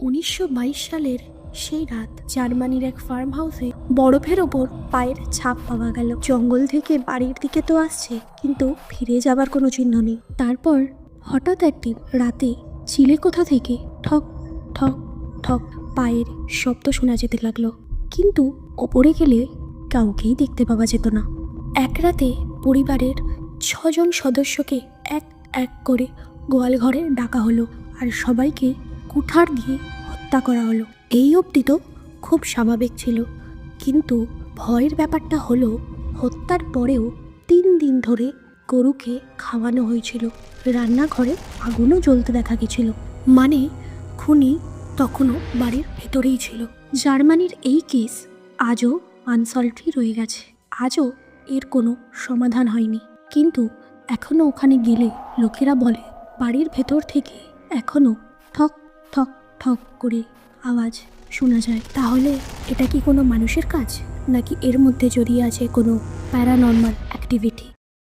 1922 সালের সেই রাত জার্মানির এক ফার্ম হাউসে বরফের ওপর পায়ের ছাপ পাওয়া গেল। জঙ্গল থেকে বাড়ির দিকে তো আসছে, কিন্তু ফিরে যাবার কোনো চিহ্ন নেই। তারপর হঠাৎ একদিন রাতে চিলে কোথা থেকে ঠক ঠক ঠক পায়ের শব্দ শোনা যেতে লাগলো, কিন্তু ওপরে গেলে কাউকেই দেখতে পাওয়া যেত না। এক রাতে পরিবারের 6 জন সদস্যকে এক এক করে গোয়াল ঘরে ডাকা হলো, আর সবাইকে কুঠার দিয়ে হত্যা করা হলো। এই অবধি তো খুব স্বাভাবিক ছিল, কিন্তু ভয়ের ব্যাপারটা হলো হত্যার পরেও 3 দিন ধরে গরুকে খাওয়ানো হয়েছিল। রান্নাঘরে আগুনও জ্বলতে দেখা গেছিল, মানে খুনি তখনও বাড়ির ভেতরেই ছিল। জার্মানির এই কেস আজও আনসলভড রয়ে গেছে, আজও এর কোনো সমাধান হয়নি। কিন্তু এখনও ওখানে গেলে লোকেরা বলে বাড়ির ভেতর থেকে এখনও ঠক ঠক ঠক করে আওয়াজ শোনা যায়। তাহলে এটা কি কোনো মানুষের কাজ, নাকি এর মধ্যে জড়িয়ে আছে কোনো প্যারানর্মাল অ্যাক্টিভিটি?